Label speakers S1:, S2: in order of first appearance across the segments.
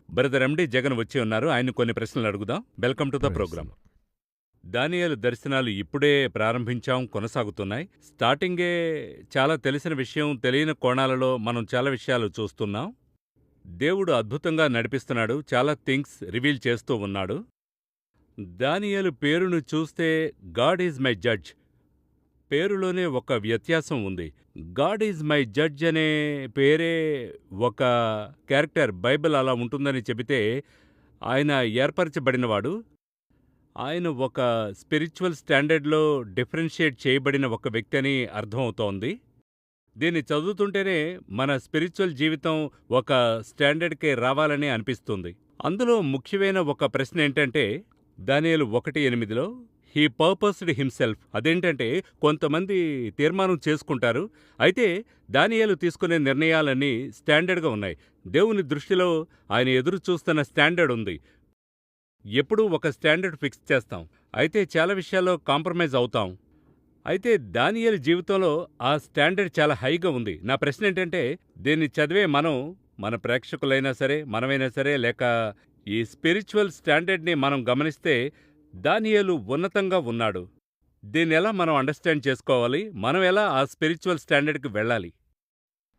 S1: Brother ఎండి జగన్ వచ్చి ఉన్నారు. ఆయన కొన్ని ప్రశ్నలు అడుగుదాం. Welcome to the
S2: praise
S1: program.
S2: Lord.
S1: దానియేలు దర్శనాలు ఇప్పుడే ప్రారంభించాం, కొనసాగుతున్నాయి. స్టార్టింగే చాలా తెలిసిన విషయం, తెలియని కోణాలలో మనం చాలా విషయాలు చూస్తున్నాం. దేవుడు అద్భుతంగా నడిపిస్తున్నాడు. చాలా థింగ్స్ రివీల్ చేస్తూ ఉన్నాడు. దానియేలు పేరును చూస్తే గాడ్ ఈజ్ మై జడ్జ్. పేరులోనే ఒక వ్యత్యాసం ఉంది. గాడ్ ఈజ్ మై జడ్జ్ అనే పేరే ఒక క్యారెక్టర్. బైబిల్ అలా ఉంటుందని చెబితే ఆయన ఏర్పరచబడినవాడు. ఆయన ఒక స్పిరిచువల్ స్టాండర్డ్‌లో డిఫరెన్షియేట్ చేయబడిన ఒక వ్యక్తి అని అర్థమవుతోంది. దీన్ని చదువుతుంటేనే మన స్పిరిచువల్ జీవితం ఒక స్టాండర్డ్‌కే రావాలని అనిపిస్తుంది. అందులో ముఖ్యమైన ఒక ప్రశ్న ఏంటంటే దానియేలు 1:8లో హీ పర్పస్డ్ హిమ్సెల్ఫ్. అదేంటంటే కొంతమంది తీర్మానం చేసుకుంటారు. అయితే దానియేలు తీసుకునే నిర్ణయాలన్నీ స్టాండర్డ్‌గా ఉన్నాయి. దేవుని దృష్టిలో ఆయన ఎదురు చూస్తున్న స్టాండర్డ్ ఉంది. ఎప్పుడూ ఒక స్టాండర్డ్ ఫిక్స్ చేస్తాం. అయితే చాలా విషయాల్లో కాంప్రమైజ్ అవుతాం. అయితే దానియేలు జీవితంలో ఆ స్టాండర్డ్ చాలా హైగా ఉంది. నా ప్రశ్న ఏంటంటే దీన్ని చదివే మనం, మన ప్రేక్షకులైనా సరే, మనమైనా సరే, లేక ఈ స్పిరిచువల్ స్టాండర్డ్‌ని మనం గమనిస్తే దానియేలు ఉన్నతంగా ఉన్నాడు. దీన్నెలా మనం అండర్‌స్టాండ్ చేసుకోవాలి? మనం ఎలా ఆ స్పిరిచువల్ స్టాండర్డ్‌కి వెళ్ళాలి?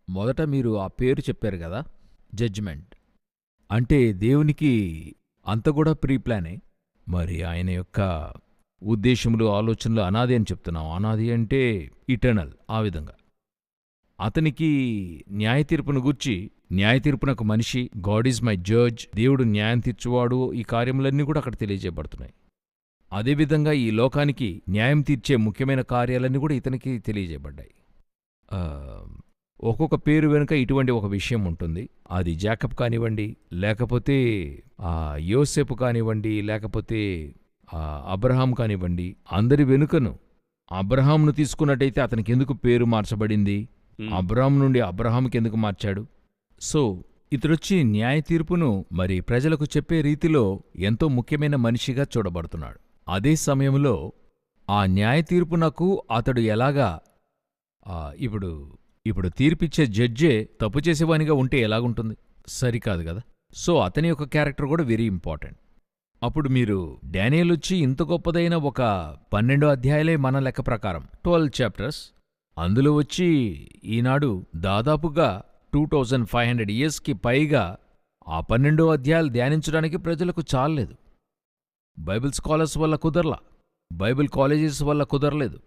S2: మొదట మీరు ఆ పేరు చెప్పారు గదా! జడ్జిమెంట్. అంటే దేవునికి అంత గూడా ప్రీ ప్లానే. మరి ఆయన యొక్క ఉద్దేశములు, ఆలోచనలు అనాది అని చెప్తున్నాం. అనాది అంటే ఇటర్నల్ ఆ విధంగా. అతనికి న్యాయ తీర్పును గూర్చి, న్యాయ తీర్పునకు మనిషి, గాడ్ ఈజ్ మై జడ్జ్, దేవుడు న్యాయం తీర్చువాడు, ఈ కార్యములన్నీ కూడా అక్కడ తెలియజేయబడుతున్నాయి. అదేవిధంగా ఈ లోకానికి న్యాయం తీర్చే ముఖ్యమైన కార్యాలన్నీ కూడా ఇతనికి తెలియజేయబడ్డాయి. ఒక్కొక్క పేరు వెనుక ఇటువంటి ఒక విషయం ఉంటుంది. అది జాకబ్ కానివ్వండి, లేకపోతే యోసేపు కానివ్వండి, లేకపోతే అబ్రహాం కానివ్వండి, అందరి వెనుకను అబ్రహాంను తీసుకున్నట్టయితే అతనికి ఎందుకు పేరు మార్చబడింది, అబ్రహాం నుండి అబ్రహాంకి ఎందుకు మార్చాడు. సో ఇతడొచ్చి న్యాయ తీర్పును మరి ప్రజలకు చెప్పే రీతిలో ఎంతో ముఖ్యమైన మనిషిగా చూడబడుతున్నాడు. అదే సమయంలో ఆ న్యాయ తీర్పునకు అతడు ఎలాగా ఇప్పుడు తీర్పిచ్చే జడ్జే తప్పు చేసేవానిగా ఉంటే ఎలాగుంటుంది? సరికాదు గదా. సో అతని యొక్క క్యారెక్టర్ కూడా వెరీ ఇంపార్టెంట్. అప్పుడు మీరు డానియేలొచ్చి ఇంత గొప్పదైన ఒక 12 అధ్యాయాలే మన లెక్క ప్రకారం 12 చాప్టర్స్, అందులో వచ్చి ఈనాడు దాదాపుగా 2500 ఇయర్స్కి పైగా ఆ 12 అధ్యాయాలు ధ్యానించడానికి ప్రజలకు చాలలేదు. బైబిల్ స్కాలర్స్ వల్ల కుదరలా, బైబిల్ కాలేజెస్ వల్ల కుదరలేదు.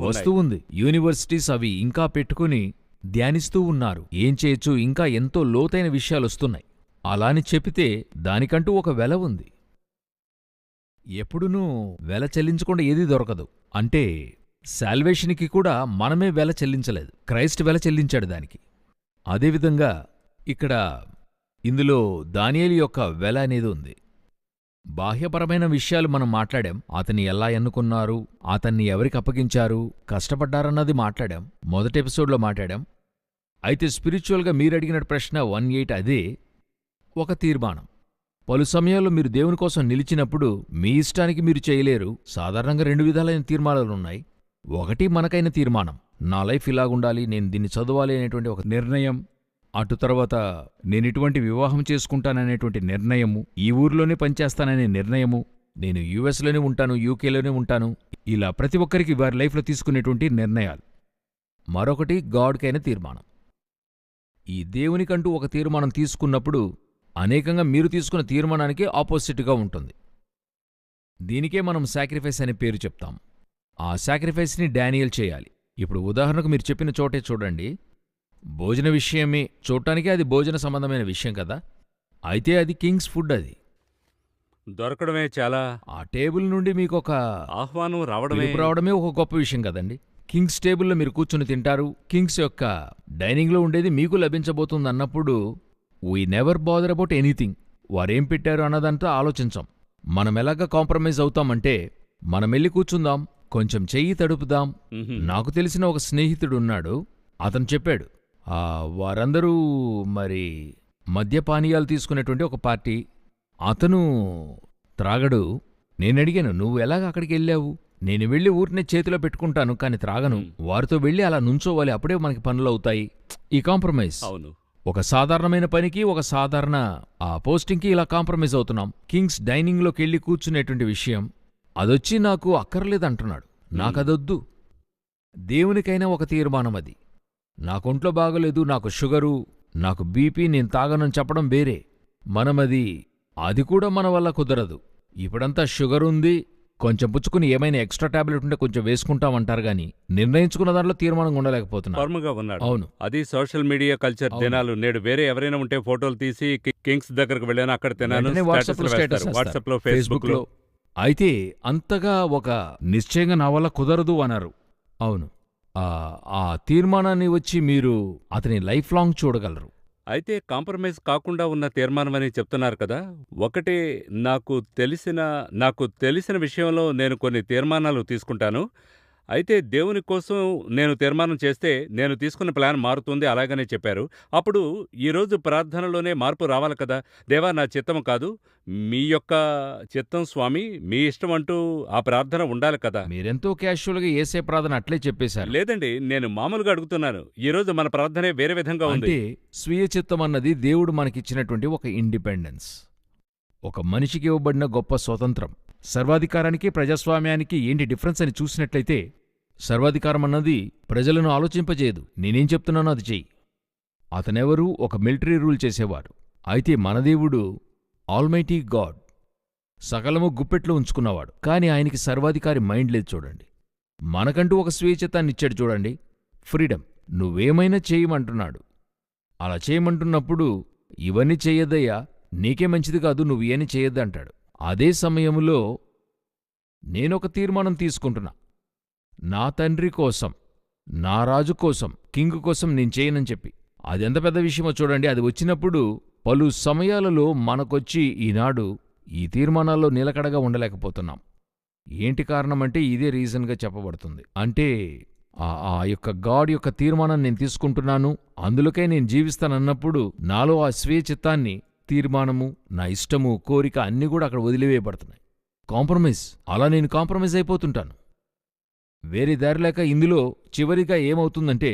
S2: వస్తూ ఉంది. యూనివర్సిటీస్ అవి ఇంకా పెట్టుకుని ధ్యానిస్తూ ఉన్నారు. ఏం చేయొచ్చు, ఇంకా ఎంతో లోతైన విషయాలొస్తున్నాయి. అలాని చెప్పితే దానికంటూ ఒక వెల ఉంది. ఎప్పుడునూ వెల చెల్లించకుండా ఏదీ దొరకదు. అంటే శాల్వేషన్కి కూడా మనమే వెల చెల్లించలేదు, క్రైస్ట్ వెల చెల్లించాడు దానికి. అదేవిధంగా ఇక్కడ ఇందులో దానియేలు యొక్క వెల అనేది ఉంది. బాహ్యపరమైన విషయాలు మనం మాట్లాడాం. అతన్ని ఎలా ఎన్నుకున్నారు, అతన్ని ఎవరికి అప్పగించారు, కష్టపడ్డారన్నది మాట్లాడాం, మొదటి ఎపిసోడ్లో మాట్లాడాం. అయితే స్పిరిచువల్గా మీరడిగిన ప్రశ్న 1:8 అదే ఒక తీర్మానం. పలు సమయాల్లో మీరు దేవుని కోసం నిలిచినప్పుడు మీ ఇష్టానికి మీరు చేయలేరు. సాధారణంగా 2 విధాలైన తీర్మానాలున్నాయి. ఒకటి మనకైన తీర్మానం, నా లైఫ్ ఇలాగుండాలి, నేను దీన్ని చదవాలి అనేటువంటి ఒక నిర్ణయం. అటు తర్వాత నేనిటువంటి వివాహం చేసుకుంటాననేటువంటి నిర్ణయము, ఈ ఊర్లోనే పనిచేస్తాననే నిర్ణయము, నేను యుఎస్లోనే ఉంటాను, యూకేలోనే ఉంటాను, ఇలా ప్రతి ఒక్కరికి వారి లైఫ్లో తీసుకునేటువంటి నిర్ణయాలు. మరొకటి గాడ్కైన తీర్మానం. ఈ దేవునికంటూ ఒక తీర్మానం తీసుకున్నప్పుడు అనేకంగా మీరు తీసుకున్న తీర్మానానికి ఆపోజిట్గా ఉంటుంది. దీనికే మనం సాక్రిఫైస్ అనే పేరు చెప్తాం. ఆ సాక్రిఫైస్ని డానియేల్ చేయాలి. ఇప్పుడు ఉదాహరణకు మీరు చెప్పిన చోటే చూడండి, భోజన విషయమే చూడటానికి అది భోజన సంబంధమైన విషయం కదా. అయితే అది కింగ్స్ ఫుడ్. అది
S1: దొరకడమే చాలా,
S2: ఆ టేబుల్ నుండి మీకొక
S1: ఆహ్వానం
S2: రావడమే ఒక గొప్ప విషయం కదండి. కింగ్స్ టేబుల్లో మీరు కూర్చుని తింటారు, కింగ్స్ యొక్క డైనింగ్లో ఉండేది మీకు లభించబోతుందన్నప్పుడు we never bother about anything. వారేం పెట్టారు అన్నదంతా ఆలోచించాం. మనమెలాగా కాంప్రమైజ్ అవుతామంటే, మనమెళ్ళి కూర్చుందాం, కొంచెం చెయ్యి తడుపుదాం. నాకు తెలిసిన ఒక స్నేహితుడున్నాడు, అతను చెప్పాడు, వారందరూ మరి మద్యపానీయాలు తీసుకునేటువంటి ఒక పార్టీ. అతను త్రాగడు. నేనడిగాను, నువ్వు ఎలాగ అక్కడికి వెళ్ళావు? నేను వెళ్ళి ఊరినే చేతిలో పెట్టుకుంటాను, కాని త్రాగను. వారితో వెళ్ళి అలా నుంచోవాలి, అప్పుడే మనకి పనులవుతాయి. ఈ కాంప్రమైజ్.
S1: అవును.
S2: ఒక సాధారణమైన పనికి ఒక సాధారణ పోస్టింగ్కి ఇలా కాంప్రమైజ్ అవుతున్నాం. కింగ్స్ డైనింగ్లోకెళ్ళి కూర్చునేటువంటి విషయం అదొచ్చి నాకు అక్కర్లేదంటున్నాడు. నాకదొద్దు. దేవునికైనా ఒక తీర్మానం అది. నాకొంట్లో బాగలేదు, నాకు షుగరు, నాకు బీపీ, నేను తాగనని చెప్పడం వేరే. అది కూడా మన వల్ల కుదరదు. ఇప్పుడంతా షుగరుంది, కొంచెం పుచ్చుకుని ఏమైనా ఎక్స్ట్రా టాబ్లెట్ ఉంటే కొంచెం వేసుకుంటామంటారు గాని నిర్ణయించుకున్న దాంట్లో తీర్మానంగా ఉండలేకపోతున్నారు.
S1: ఫర్మ్గా ఉన్నాడు.
S2: అవును.
S1: అది సోషల్ మీడియా కల్చర్ దినాలు. నేడు వేరే ఎవరైనా ఉంటే ఫోటోలు తీసి కింగ్స్ దగ్గరకు వెళ్ళాను, అక్కడ తిన్నాను,
S2: వెంటనే వాట్సాప్లో స్టేటస్ వేస్తారు.
S1: వాట్సాప్లో, ఫేస్బుక్లో.
S2: అయితే అంతగా ఒక నిశ్చయంగా నా వల్ల కుదరదు అన్నారు. అవును. ఆ తీర్మానాన్ని వచ్చి మీరు అతని లైఫ్ లాంగ్ చూడగలరు.
S1: అయితే కాంప్రమైజ్ కాకుండా ఉన్న తీర్మానమని చెప్తున్నారు కదా. ఒకటి, నాకు తెలిసిన విషయంలో నేను కొన్ని తీర్మానాలు తీసుకుంటాను. అయితే దేవుని కోసం నేను తీర్మానం చేస్తే నేను తీసుకున్న ప్లాన్ మారుతుంది అలాగనే చెప్పారు. అప్పుడు ఈరోజు ప్రార్థనలోనే మార్పు రావాలి కదా. దేవా, నా చిత్తం కాదు, మీ యొక్క చిత్తం స్వామి, మీ ఇష్టం అంటూ ఆ ప్రార్థన ఉండాలి కదా.
S2: మీరెంతో క్యాషువల్గా యేసే ప్రార్థన అట్లే చెప్పేశారు.
S1: లేదండి, నేను మామూలుగా అడుగుతున్నాను. ఈరోజు మన ప్రార్థనే వేరే విధంగా ఉంది.
S2: అంటే స్వీయ చిత్తం అన్నది దేవుడు మనకిచ్చినటువంటి ఒక ఇండిపెండెన్స్, ఒక మనిషికి ఇవ్వబడిన గొప్ప స్వతంత్రం. సర్వాధికారానికి ప్రజాస్వామ్యానికి ఏంటి డిఫరెన్స్ అని చూసినట్లయితే, సర్వాధికారం అన్నది ప్రజలను ఆలోచింపజేయదు. నేనేం చెప్తున్నానో అది చెయ్యి. అతనెవరూ ఒక మిలిటరీ రూల్ చేసేవారు. అయితే మన దేవుడు ఆల్మైటీ గాడ్, సకలము గుప్పెట్లో ఉంచుకున్నవాడు. కాని ఆయనకి సర్వాధికారి మైండ్ లేదు చూడండి. మనకంటూ ఒక స్వేచ్ఛతాన్నిచ్చాడు చూడండి, ఫ్రీడమ్. నువ్వేమైనా చేయమంటున్నాడు. అలా చేయమంటున్నప్పుడు ఇవన్నీ చెయ్యద్దయ్యా, నీకే మంచిది కాదు, నువ్వు ఏని చేయొద్దంటాడు. అదే సమయంలో నేనొక తీర్మానం తీసుకుంటున్నా. నా తండ్రి కోసం, నా రాజు కోసం, కింగ్ కోసం నేను చేయనని చెప్పి. అదెంత పెద్ద విషయమో చూడండి. అది వచ్చినప్పుడు పలు సమయాలలో మనకొచ్చి ఈనాడు ఈ తీర్మానాల్లో నిలకడగా ఉండలేకపోతున్నాం. ఏంటి కారణమంటే ఇదే రీజన్గా చెప్పబడుతుంది. అంటే ఆ యొక్క గాడ్ యొక్క తీర్మానం నేను తీసుకుంటున్నాను, అందులోకే నేను జీవిస్తానన్నప్పుడు నాలో ఆ స్వీయ చిత్తాన్ని, తీర్మానము, నా ఇష్టము, కోరిక అన్నీ కూడా అక్కడ వదిలివేయబడుతున్నాయి. కాంప్రమైజ్. అలా నేను కాంప్రమైజ్ అయిపోతుంటాను. వేరే దారిలేక ఇందులో చివరిగా ఏమవుతుందంటే,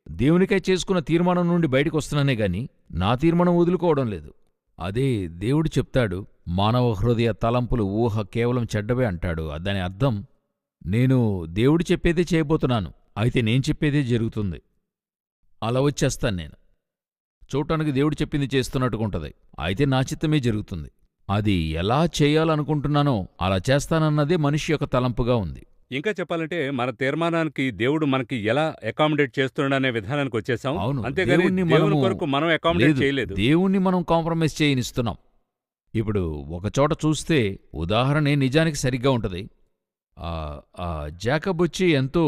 S2: దేవునికై చేసుకున్న తీర్మానం నుండి బయటకొస్తున్నానే గాని నా తీర్మానం వదులుకోవడం లేదు. అదే దేవుడు చెప్తాడు, మానవ హృదయ తలంపులు ఊహ కేవలం చెడ్డవే అంటాడు. దాని అర్థం, నేను దేవుడు చెప్పేదే చేయబోతున్నాను, అయితే నేను చెప్పేదే జరుగుతుంది. అలా వచ్చేస్తాను నేను. చూడటానికి దేవుడు చెప్పింది చేస్తున్నట్టుకుంటది, అయితే నా చిత్తమే జరుగుతుంది. అది ఎలా చేయాలనుకుంటున్నానో అలా చేస్తానన్నదే మనిషి యొక్క తలంపుగా ఉంది.
S1: ఇంకా చెప్పాలంటే మన తీర్మానానికి దేవుడు మనకి ఎలా అకామిడేట్ చేస్తున్నాడనే విధానానికి వచ్చేసాం.
S2: అవును.
S1: అంతేగాని
S2: దేవుణ్ణి
S1: దేవుని
S2: మనము
S1: కొరకు మనం అకామిడేట్ చేయలేదు.
S2: దేవుణ్ణి మనం కాంప్రమైజ్ చేయనిస్తున్నాం. ఇప్పుడు ఒకచోట చూస్తే ఉదాహరణ నిజానికి సరిగ్గా ఉంటది. జాకబ్ వచ్చి ఎంతో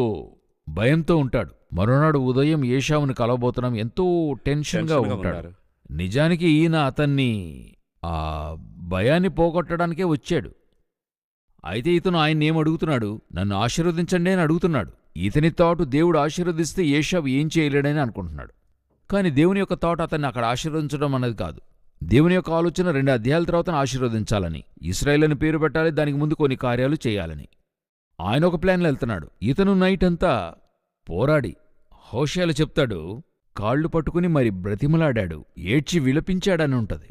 S2: భయంతో ఉంటాడు. మరోనాడు ఉదయం ఏశావుని కలవబోతున్నాం, ఎంతో టెన్షన్గా ఉంటాడు. నిజానికి ఈయన అతన్ని ఆ భయాన్ని పోగొట్టడానికే వచ్చాడు. అయితే ఇతను ఆయన్నేం అడుగుతున్నాడు, నన్ను ఆశీర్వదించండి అని అడుగుతున్నాడు. ఇతని థాట్ దేవుడు ఆశీర్వదిస్తే ఏశావు ఏం చేయలేడని అనుకుంటున్నాడు. కాని దేవుని యొక్క థాట్ అతన్ని అక్కడ ఆశీర్వదించడం అన్నది కాదు. దేవుని యొక్క ఆలోచన 2 అధ్యాయాల తర్వాత ఆశీర్వదించాలని, ఇశ్రాయేలు అని పేరు పెట్టాలి, దానికి ముందు కొన్ని కార్యాలు చేయాలని ఆయన ఒక ప్లాన్లో వెళ్తున్నాడు. ఇతను నైట్ అంతా పోరాడి, హోషేయలు చెప్తాడు, కాళ్ళు పట్టుకుని మరి బ్రతిమలాడాడు, ఏడ్చి విలపించాడని ఉంటది.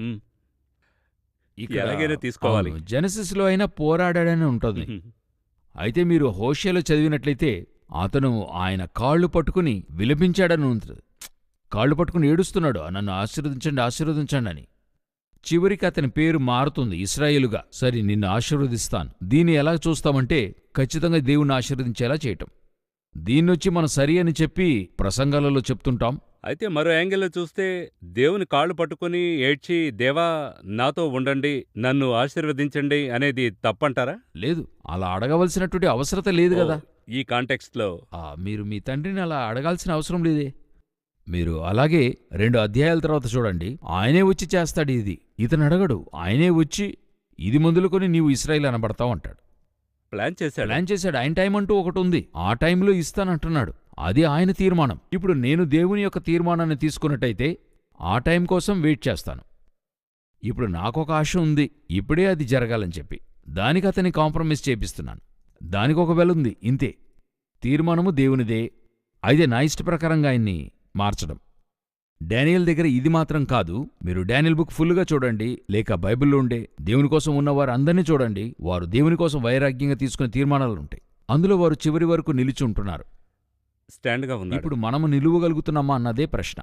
S1: ఎలాగైనా తీసుకోవాలి.
S2: జెనసిస్లో అయినా పోరాడాడని ఉంటుంది. అయితే మీరు హోషేయలో చదివినట్లయితే అతను ఆయన కాళ్ళు పట్టుకుని విలపించాడని ఉంటుంది. కాళ్ళు పట్టుకుని ఏడుస్తున్నాడు, నన్ను ఆశీర్వదించండి, ఆశీర్వదించండి అని. చివరికి అతని పేరు మారుతుంది ఇశ్రాయేలుగా. సరే, నిన్ను ఆశీర్వదిస్తాను. దీన్ని ఎలా చూస్తామంటే ఖచ్చితంగా దేవుణ్ణి ఆశీర్వదించేలా చేయటం. దీన్నొచ్చి మనం సరి అని చెప్పి ప్రసంగాలలో చెప్తుంటాం.
S1: అయితే మరో యాంగిల్లో చూస్తే దేవుని కాళ్ళు పట్టుకుని ఏడ్చి, దేవా నాతో ఉండండి, నన్ను ఆశీర్వదించండి అనేది తప్పంటారా?
S2: లేదు, అలా అడగవలసినటువంటి అవసరత లేదు కదా.
S1: ఈ కాంటెక్స్ట్లో
S2: మీరు మీ తండ్రిని అలా అడగాల్సిన అవసరం లేదే. మీరు అలాగే 2 అధ్యాయాల తర్వాత చూడండి, ఆయనే వచ్చి చేస్తాడు ఇది. ఇతను అడగడు, ఆయనే వచ్చి ఇది మొదలుకొని నీవు ఇశ్రాయేలు అనబడతావు అంటాడు.
S1: ప్లాన్ చేశాడు.
S2: ఆయన టైం అంటూ ఒకటి ఉంది, ఆ టైంలో ఇస్తానంటున్నాడు. అది ఆయన తీర్మానం. ఇప్పుడు నేను దేవుని యొక్క తీర్మానాన్ని తీసుకున్నట్టయితే ఆ టైం కోసం వెయిట్ చేస్తాను. ఇప్పుడు నాకొక ఆశ ఉంది, ఇప్పుడే అది జరగాలని చెప్పి. దానికి అతన్ని కాంప్రమైజ్ చేపిస్తున్నాను. దానికొక వెలుంది, ఇంతే. తీర్మానము దేవునిదే, అయితే నా ఇష్ట ప్రకారంగా ఆయన్ని మార్చడం. డానియేల్ దగ్గర ఇది మాత్రం కాదు. మీరు డానియేల్ బుక్ ఫుల్గా చూడండి, లేక బైబిల్లో ఉండే దేవుని కోసం ఉన్నవారు అందరినీ చూడండి. వారు దేవుని కోసం వైరాగ్యంగా తీసుకునే తీర్మానాలుంటాయి. అందులో వారు చివరి వరకు నిలిచి ఉంటున్నారు.
S1: స్టాండ్గా ఉన్నాడు.
S2: ఇప్పుడు మనము నిలువగలుగుతున్నామా అన్నదే ప్రశ్న.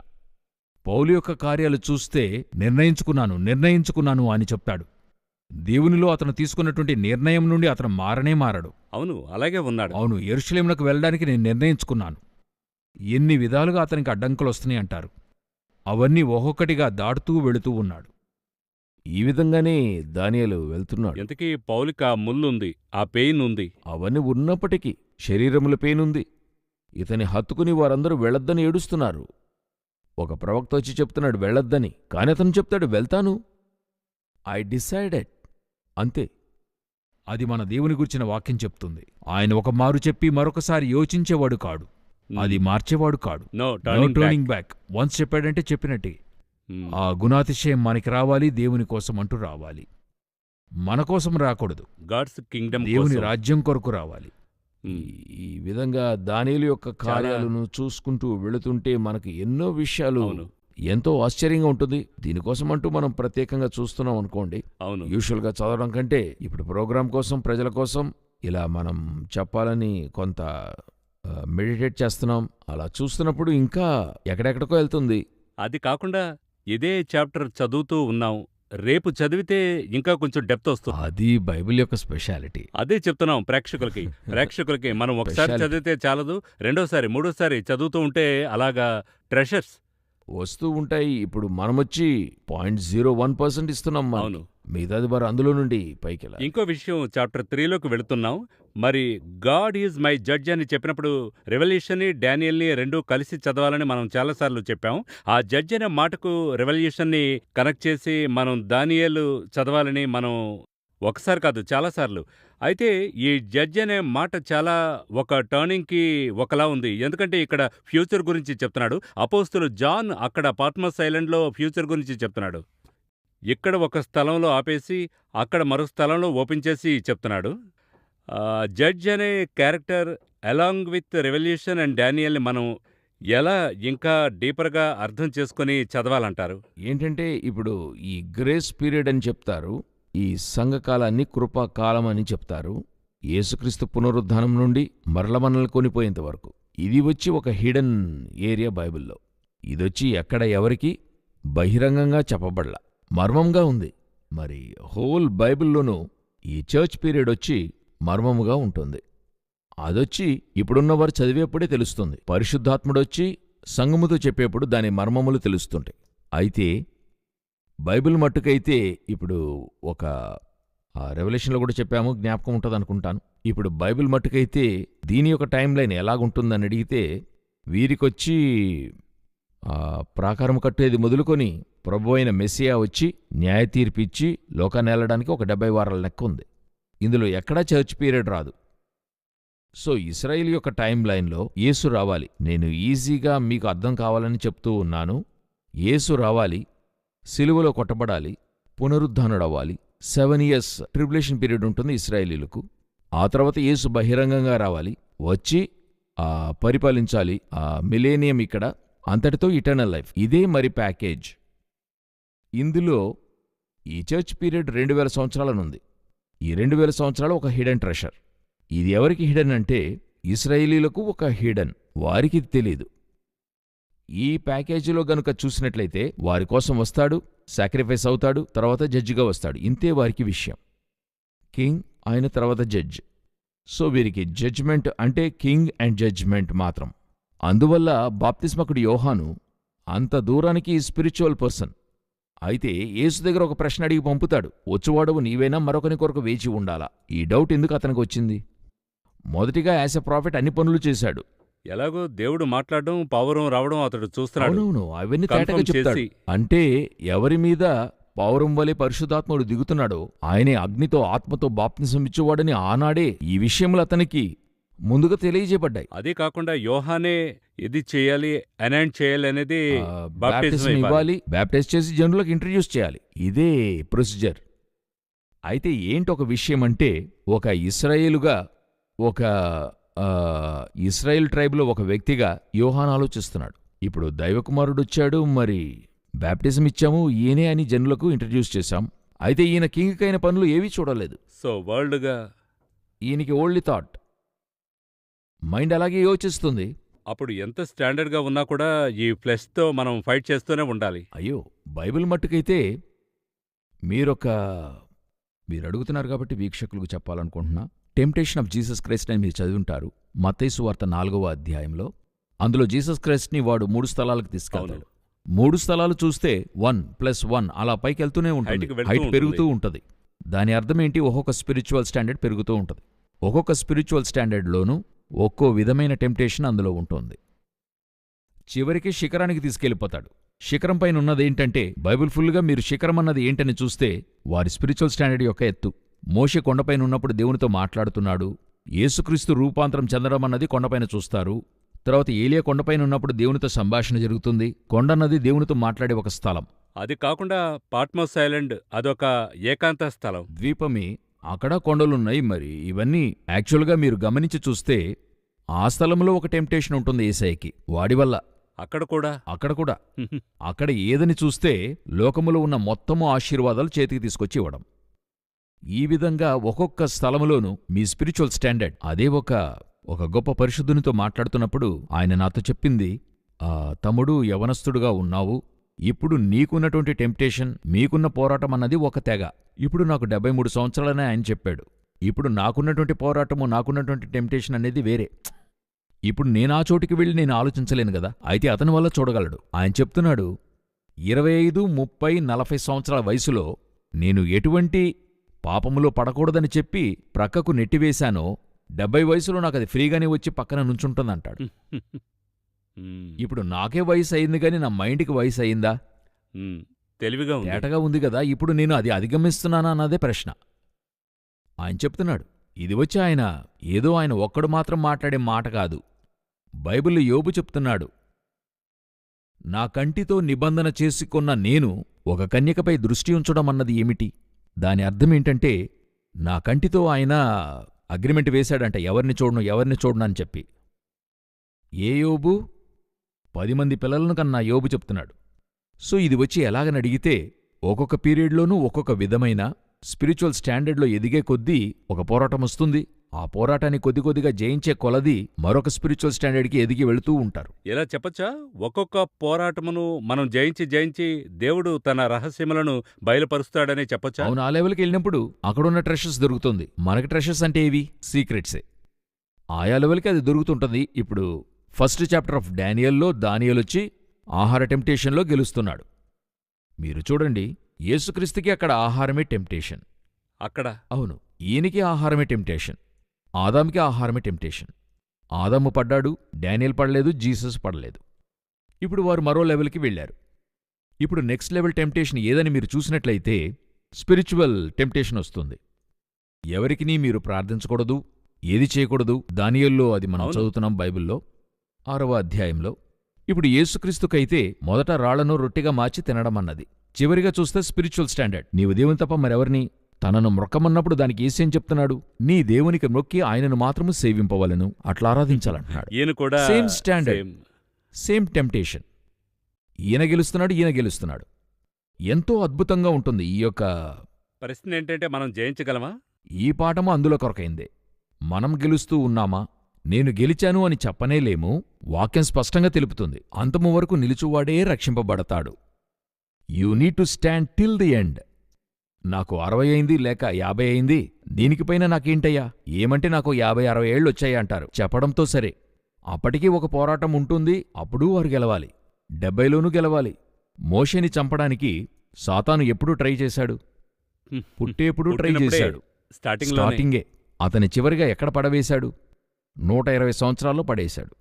S2: పౌలు యొక్క కార్యాలు చూస్తే నిర్ణయించుకున్నాను అని చెప్తాడు. దేవునిలో అతను తీసుకున్నటువంటి నిర్ణయం నుండి అతను మారడు.
S1: అవును, అలాగే ఉన్నాడు.
S2: అవును, యెరూషలేమునకు వెళ్ళడానికి నేను నిర్ణయించుకున్నాను. ఎన్ని విధాలుగా అతనికి అడ్డంకులొస్తున్నాయి అంటారు. అవన్నీ ఒక్కొక్కటిగా దాటుతూ వెళుతూ ఉన్నాడు. ఈ విధంగానే దానియేలు వెళ్తున్నాడు.
S1: ఎంతకీ పౌలికి ఆ ముల్లుంది, ఆ పెయిన్ ఉంది.
S2: అవన్నీ ఉన్నప్పటికీ శరీరముల పెయినుంది. ఇతని హత్తుకుని వారందరూ వెళ్ళొద్దని ఏడుస్తున్నారు. ఒక ప్రవక్త వచ్చి చెప్తున్నాడు వెళ్ళొద్దని, కాని అతను చెప్తాడు వెళ్తాను. I decided. అంతే. అది మన దేవుని గురించిన వాక్యం చెప్తుంది. ఆయన ఒక మారు చెప్పి మరొకసారి యోచించేవాడు కాడు. అది మార్చేవాడు కాడు.
S1: No
S2: turning back. వన్స్ చెప్పాడంటే చెప్పినట్టే. ఆ గుణాతిశయం మనకి రావాలి, దేవుని కోసం అంటూ రావాలి. మన కోసం రాకూడదు,
S1: గాడ్స్ కింగ్డమ్,
S2: దేవుని రాజ్యం కొరకు రావాలి. ఈ విధంగా దానియేలు యొక్క కార్యాలను చూసుకుంటూ వెళుతుంటే మనకు ఎన్నో విషయాలు ఎంతో ఆశ్చర్యంగా ఉంటుంది. దీనికోసం అంటూ మనం ప్రత్యేకంగా చూస్తున్నాం అనుకోండి. యూజువల్గా చదవడం కంటే ఇప్పుడు ప్రోగ్రాం కోసం, ప్రజల కోసం ఇలా మనం చెప్పాలని కొంత మెడిటేట్ చేస్తున్నాం. అలా చూస్తున్నప్పుడు ఇంకా ఎక్కడెక్కడికో వెళ్తుంది.
S1: అది కాకుండా ఇదే చాప్టర్ చదువుతూ ఉన్నాం. రేపు చదివితే ఇంకా కొంచెం డెప్త్ వస్తుంది.
S2: అది బైబిల్ యొక్క స్పెషాలిటీ.
S1: అదే చెప్తున్నాం ప్రేక్షకులకి మనం ఒకసారి చదివితే చాలదు, రెండోసారి మూడోసారి చదువుతూ ఉంటే అలాగా ట్రెషర్స్
S2: వస్తూ ఉంటాయి. ఇప్పుడు మనమొచ్చి 0.01% ఇస్తున్నాం.
S1: అవును,
S2: మిగతాది మరి అందులో నుండి పైకి.
S1: ఇంకో విషయం, చాప్టర్ 3లోకి వెళుతున్నాం. మరి గాడ్ ఈజ్ మై జడ్జ్ అని చెప్పినప్పుడు రెవల్యూషన్ని, డానియల్ని రెండూ కలిసి చదవాలని మనం చాలాసార్లు చెప్పాం. ఆ జడ్జ్ అనే మాటకు రెవల్యూషన్ని కనెక్ట్ చేసి మనం దానియేలు చదవాలని మనం ఒకసారి కాదు చాలాసార్లు. అయితే ఈ జడ్జ్ అనే మాట చాలా ఒక టర్నింగ్కి ఒకలా ఉంది. ఎందుకంటే ఇక్కడ ఫ్యూచర్ గురించి చెప్తున్నాడు. అపోస్తులు జాన్ అక్కడ పాట్మస్ ఐలాండ్లో ఫ్యూచర్ గురించి చెప్తున్నాడు. ఇక్కడ ఒక స్థలంలో ఆపేసి అక్కడ మరో స్థలంలో ఓపెన్ చేసి చెప్తున్నాడు. జడ్జ్ అనే character along with revolution and డానియల్ని మనం ఎలా ఇంకా డీపర్గా అర్థం చేసుకుని చదవాలంటారు?
S2: ఏంటంటే ఇప్పుడు ఈ గ్రేస్ పీరియడ్ అని చెప్తారు, ఈ సంఘకాలాన్ని కృపాకాలం అని చెప్తారు. యేసుక్రీస్తు పునరుద్ధానం నుండి మరల మనల్ని కొనిపోయేంత వరకు ఇది వచ్చి ఒక హిడెన్ ఏరియా బైబిల్లో. ఇదొచ్చి ఎక్కడ ఎవరికి బహిరంగంగా చెప్పబడలా, మర్మంగా ఉంది. మరి హోల్ బైబిల్లోనూ ఈ చర్చ్ పీరియడ్ వచ్చి మర్మముగా ఉంటుంది. అదొచ్చి ఇప్పుడున్నవారు చదివేప్పుడే తెలుస్తుంది. పరిశుద్ధాత్ముడొచ్చి సంగముతో చెప్పేప్పుడు దాని మర్మములు తెలుస్తుంటాయి. అయితే బైబిల్ మట్టుకైతే ఇప్పుడు ఒక రెవల్యూషన్లో కూడా చెప్పాము, జ్ఞాపకం ఉంటుందనుకుంటాను. ఇప్పుడు బైబిల్ మట్టుకైతే దీని యొక్క టైం లైన్ ఎలాగుంటుందని అడిగితే వీరికొచ్చి ప్రాకారం కట్టేది మొదలుకొని ప్రభు అయిన మెస్సియా వచ్చి న్యాయ తీర్పిచ్చి లోకాన్ని ఏలడానికి ఒక 70 వారాల లెక్క ఉంది. ఇందులో ఎక్కడా చర్చ్ పీరియడ్ రాదు. సో ఇశ్రాయేల్ యొక్క టైం లైన్లో యేసు రావాలి. నేను ఈజీగా మీకు అర్థం కావాలని చెప్తూ ఉన్నాను. యేసు రావాలి, సిలువలో కొట్టబడాలి, పునరుద్ధానుడవ్వాలి. 7 years ట్రిబులేషన్ పీరియడ్ ఉంటుంది ఇశ్రాయేలీలకు. ఆ తర్వాత యేసు బహిరంగంగా రావాలి, వచ్చి పరిపాలించాలి ఆ మిలేనియం. ఇక్కడ అంతటితో ఇటర్నల్ లైఫ్. ఇదే మరి ప్యాకేజ్. ఇందులో ఈ చర్చ్ పీరియడ్ 2000 సంవత్సరాలనుంది. ఈ 2000 సంవత్సరాలు ఒక హిడెన్ ట్రెషర్. ఇది ఎవరికి హిడెన్ అంటే ఇశ్రాయేలీలకు ఒక హిడెన్, వారికి తెలీదు. ఈ ప్యాకేజీలో గనుక చూసినట్లయితే వారి కోసం వస్తాడు, సాక్రిఫైస్ అవుతాడు, తర్వాత జడ్జిగా వస్తాడు. ఇంతే వారికి విషయం. కింగ్, ఆయన తర్వాత జడ్జ్. సో వీరికి జడ్జ్మెంట్ అంటే కింగ్ అండ్ జడ్జ్మెంట్ మాత్రం. అందువల్ల బాప్తిస్మకుడు యోహాను అంత దూరానికి స్పిరిచువల్ పర్సన్. అయితే యేసు దగ్గర ఒక ప్రశ్న అడిగి పంపుతాడు, వచ్చువాడవు నీవేనా, మరొకని కొరకు వేచి ఉండాలా? ఈ డౌట్ ఎందుకు అతనికి వచ్చింది? మొదటిగా యాజ్ ఎ ప్రాఫిట్ అన్ని పనులు చేశాడు.
S1: ఎలాగో దేవుడు మాట్లాడడం, పౌరం రావడం అతడు చూస్తున్నాడు.
S2: అవునవును, అవన్నీ తేటగా చెప్తాడు. అంటే ఎవరి మీద పౌరం వలె పరిశుద్ధాత్ముడు దిగుతున్నాడో ఆయనే అగ్నితో ఆత్మతో బాప్తిసం ఇచ్చేవాడని ఆనాడే ఈ విషయములు అతనికి ముందుగా తెలియజేయబడ్డాయి.
S1: అదే కాకుండా యోహానే ఇది చేయాలి, అనౌన్స్ చేయాలి అనేది,
S2: బాప్టిజం ఇవ్వాలి, బాప్టైజ్ చేసి జనులకు ఇంట్రడ్యూస్ చేయాలి. ఇదే ప్రొసీజర్. అయితే ఏంటి ఒక విషయం అంటే, ఒక ఇశ్రాయేలుగా, ఒక ఇశ్రాయేల్ ట్రైబ్లో ఒక వ్యక్తిగా యోహాను ఆలోచిస్తున్నాడు. ఇప్పుడు దైవకుమారుడొచ్చాడు, మరి బాప్టిజం ఇచ్చాము, ఈయనే అని జనులకు ఇంట్రడ్యూస్ చేశాం. అయితే ఈయన కింగ్కైన పనులు ఏవీ చూడలేదు.
S1: సో వరల్డ్గా
S2: ఈయనకి ఓన్లీ థాట్, మైండ్ అలాగే యోచిస్తుంది.
S1: అప్పుడు ఎంత స్టాండర్డ్గా ఉన్నా కూడా ఈ ఫ్లెష్తో మనం ఫైట్ చేస్తూనే ఉండాలి.
S2: అయ్యో, బైబిల్ మట్టుకైతే మీరు అడుగుతున్నారు కాబట్టి వీక్షకులకు చెప్పాలనుకుంటున్నా. టెంప్టేషన్ ఆఫ్ జీసస్ క్రైస్ట్ అని మీరు చదివింటారు మత్తయి సువార్త 4వ అధ్యాయంలో. అందులో జీసస్ క్రైస్ట్ని వాడు 3 స్థలాలకు తీసుకెళ్తాడు. 3 స్థలాలు చూస్తే 1+1 అలా పైకెళ్తూనే ఉంటుంది,
S1: హైట్కి వెళ్తూ
S2: హైట్
S1: ఉంటుంది.
S2: పెరుగుతూ ఉంటుంది. దాని అర్థమేంటి? ఒక్కొక్క స్పిరిచువల్ స్టాండర్డ్ పెరుగుతూ ఉంటుంది. ఒక్కొక్క స్పిరిచువల్ స్టాండర్డ్లోనూ ఒక్కో విధమైన టెంప్టేషన్ అందులో ఉంటుంది. చివరికి శిఖరానికి తీసుకెళ్ళిపోతాడు. శిఖరం పైన ఉన్నదేంటంటే, బైబిల్ ఫుల్గా మీరు శిఖరం అన్నది ఏంటని చూస్తే వారి స్పిరిచువల్ స్టాండర్డ్ యొక్క ఎత్తు. మోషే కొండపైన ఉన్నప్పుడు దేవునితో మాట్లాడుతున్నాడు. యేసుక్రీస్తు రూపాంతరం చెందడం అన్నది కొండపైన చూస్తారు. తర్వాత ఏలియా కొండపైన ఉన్నప్పుడు దేవునితో సంభాషణ జరుగుతుంది. కొండన్నది దేవునితో మాట్లాడే ఒక స్థలం.
S1: అది కాకుండా పాట్మోస్ ఐలాండ్ అదొక ఏకాంత స్థలం.
S2: ద్వీపమే, అక్కడ కొండలున్నాయి. మరి ఇవన్నీ యాక్చువల్గా మీరు గమనించి చూస్తే ఆ స్థలంలో ఒక టెంప్టేషన్ ఉంటుంది యేసయ్యకి, వాడి వల్ల.
S1: అక్కడ కూడా
S2: అక్కడ ఏదని చూస్తే లోకములో ఉన్న మొత్తము ఆశీర్వాదాలు చేతికి తీసుకొచ్చి ఇవ్వడం. ఈ విధంగా ఒక్కొక్క స్థలములోనూ మీ స్పిరిచువల్ స్టాండర్డ్. అదే ఒక గొప్ప పరిశుద్ధునితో మాట్లాడుతున్నప్పుడు ఆయన నాతో చెప్పింది, తమ్ముడు, యవనస్తుడుగా ఉన్నావు, ఇప్పుడు నీకున్నటువంటి టెంప్టేషన్, మీకున్న పోరాటం అన్నది ఒక తెగ. ఇప్పుడు నాకు 73 సంవత్సరాలనే ఆయన చెప్పాడు. ఇప్పుడు నాకున్నటువంటి పోరాటము, నాకున్నటువంటి టెంప్టేషన్ అనేది వేరే. ఇప్పుడు నేనా చోటికి వెళ్ళి నేను ఆలోచించలేను గదా. అయితే అతని వల్ల చూడగలడు. ఆయన చెప్తున్నాడు, 25, 30, 40 సంవత్సరాల వయసులో నేను ఎటువంటి పాపములో పడకూడదని చెప్పి ప్రక్కకు నెట్టివేశానో, 70 వయసులో నాకది ఫ్రీగానే వచ్చి పక్కన నుంచుంటుందంటాడు. ఇప్పుడు నాకే వయసు అయింది గాని నా మైండ్కి వయసు అయిందా?
S1: తెలివిగా ఉంది,
S2: తేటగా ఉంది గదా. ఇప్పుడు నేను అది అధిగమిస్తున్నానా అన్నదే ప్రశ్న. ఆయన చెప్తున్నాడు, ఇది వచ్చి ఆయన ఒక్కడు మాత్రం మాట్లాడే మాట కాదు. బైబిల్లో యోబు చెప్తున్నాడు, నా కంటితో నిబంధన చేసుకున్న నేను ఒక కన్యకపై దృష్టి ఉంచడం అన్నది ఏమిటి? దాని అర్థమేంటంటే, నా కంటితో ఆయన అగ్రిమెంట్ వేశాడంట, ఎవరిని చూడను అని చెప్పి. ఏ యోబు? 10 మంది పిల్లలను కన్నా యోబు చెప్తున్నాడు. సో ఇది వచ్చి ఎలాగని అడిగితే, ఒక్కొక్క పీరియడ్లోనూ ఒక్కొక్క విధమైన స్పిరిచువల్ స్టాండర్డ్లో ఎదిగే కొద్దీ ఒక పోరాటం వస్తుంది. ఆ పోరాటాన్ని కొద్దిగా జయించే కొలది మరొక స్పిరిచువల్ స్టాండర్డ్కి ఎదిగి వెళుతూ ఉంటారు.
S1: ఎలా చెప్పచ్చా? ఒక్కొక్క పోరాటమును మనం జయించి దేవుడు తన రహస్యములను బయలుపరుస్తాడని చెప్పచ్చా?
S2: అవును, ఆ లెవెల్కి వెళ్ళినప్పుడు అక్కడున్న ట్రెషర్స్ దొరుకుతుంది. మనకి ట్రెషర్స్ అంటే ఏవి? సీక్రెట్సే. ఆయా లెవెల్కి అది దొరుకుతుంటుంది. ఇప్పుడు ఫస్ట్ చాప్టర్ ఆఫ్ డానియల్లో దానియేలొచ్చి ఆహార టెంప్టేషన్లో గెలుస్తున్నాడు. మీరు చూడండి, యేసుక్రీస్తుకి అక్కడ ఆహారమే టెంప్టేషన్.
S1: అక్కడ
S2: అవును, ఈయనకి ఆహారమే టెంప్టేషన్. ఆదాముకి ఆహారమే టెంప్టేషన్. ఆదాము పడ్డాడు, డానియేల్ పడలేదు, జీసస్ పడలేదు. ఇప్పుడు వారు మరో లెవెల్కి వెళ్ళారు. ఇప్పుడు నెక్స్ట్ లెవెల్ టెంప్టేషన్ ఏదని మీరు చూసినట్లయితే స్పిరిచువల్ టెంప్టేషన్ వస్తుంది. ఎవరికినీ మీరు ప్రార్థించకూడదు, ఏది చేయకూడదు. దానియేల్లో అది మనం చదువుతున్నాం బైబిల్లో 6వ అధ్యాయంలో. ఇప్పుడు యేసుక్రీస్తుకైతే మొదట రాళ్లను రొట్టెగా మార్చి తినడం అన్నది. చివరిగా చూస్తే స్పిరిచువల్ స్టాండర్డ్, నీవు దేవుని తప్ప మరెవరిని తనను మొక్కమన్నప్పుడు దానికి ఏసేం చెప్తున్నాడు? నీ దేవునికి మొక్కి ఆయనను మాత్రము సేవింపవలను, అట్లా ఆరాధించాలంటున్నాడు. Same standard, same temptation. ఈయన గెలుస్తున్నాడు. ఎంతో అద్భుతంగా ఉంటుంది ఈ యొక్క
S1: ప్రశ్న. ఏంటంటే, మనం జయించగలమా?
S2: ఈ పాఠము అందులో కొరకైందే. మనం గెలుస్తూ ఉన్నామా? నేను గెలిచాను అని చెప్పనేలేము. వాక్యం స్పష్టంగా తెలుపుతుంది, అంతము వరకు నిలుచువాడే రక్షింపబడతాడు. You need to stand till the end. నాకు 60 అయింది లేక 50 అయింది, దీనికి పైన నాకేంటయ్యా, ఏమంటే నాకు 50-60 ఏళ్ళొచ్చాయి అంటారు. చెప్పడంతో సరే, అప్పటికీ ఒక పోరాటం ఉంటుంది. అప్పుడూ వారు గెలవాలి, 70లోనూ గెలవాలి. మోషేని చంపడానికి సాతాను ఎప్పుడూ ట్రై చేశాడు? పుట్టేప్పుడు ట్రై చేశాడు, స్టార్టింగే. అతని చివరిగా ఎక్కడ పడవేశాడు? 120 సంవత్సరాల్లో పడేశాడు.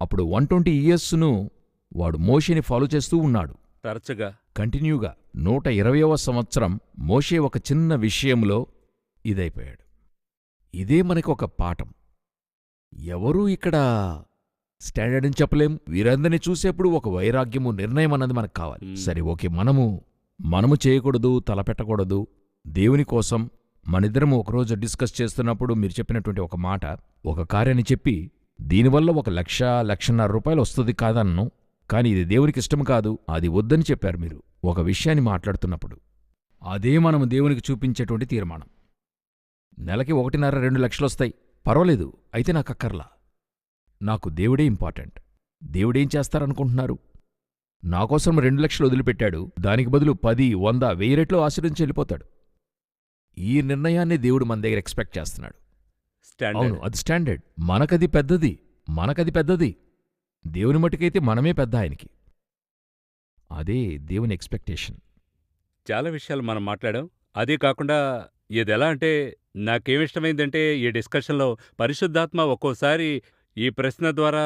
S2: అప్పుడు 120 ఇయర్స్ను వాడు మోషేని ఫాలో చేస్తూ ఉన్నాడు
S1: తరచుగా,
S2: కంటిన్యూగా. 120వ సంవత్సరం మోషే ఒక చిన్న విషయంలో ఇదైపోయాడు. ఇదే మనకి ఒక పాఠం. ఎవరూ ఇక్కడ స్టాండర్డ్ అని చెప్పలేం. వీరందరినీ చూసేప్పుడు ఒక వైరాగ్యము, నిర్ణయం అన్నది మనకు కావాలి. సరే, ఓకే, మనము చేయకూడదు, తలపెట్టకూడదు. దేవుని కోసం మనిద్దరము ఒకరోజు డిస్కస్ చేస్తున్నప్పుడు మీరు చెప్పినటువంటి ఒక మాట, ఒక కార్యాన్ని చెప్పి దీనివల్ల 1,00,000-1,50,000 రూపాయలు వస్తుంది కాదన్ను, కాని ఇది దేవునికి ఇష్టం కాదు, అది వద్దని చెప్పారు మీరు ఒక విషయాన్ని మాట్లాడుతున్నప్పుడు. అదే మనం దేవునికి చూపించేటువంటి తీర్మానం. నెలకి 1.5-2 లక్షలొస్తాయి, పర్వాలేదు, అయితే నాకక్కర్లా. నాకు దేవుడే ఇంపార్టెంట్. దేవుడేం చేస్తారనుకుంటున్నారు? నాకోసం 2 లక్షలు వదిలిపెట్టాడు, దానికి బదులు 10, 100, 1000 రెట్లు ఆశీర్వదించి వెళ్ళిపోతాడు. ఈ నిర్ణయాన్ని దేవుడు మన దగ్గర ఎక్స్పెక్ట్ చేస్తున్నాడు. అవును, అది స్టాండర్డ్. మనకది పెద్దది. దేవుని మటుకైతే మనమే పెద్ద ఆయనకి. అదే దేవుని ఎక్స్పెక్టేషన్.
S1: చాలా విషయాలు మనం మాట్లాడాం. అదే కాకుండా ఇదెలా అంటే, నాకేమిష్టమైందంటే ఈ డిస్కషన్‌లో పరిశుద్ధాత్మ ఒక్కోసారి ఈ ప్రశ్న ద్వారా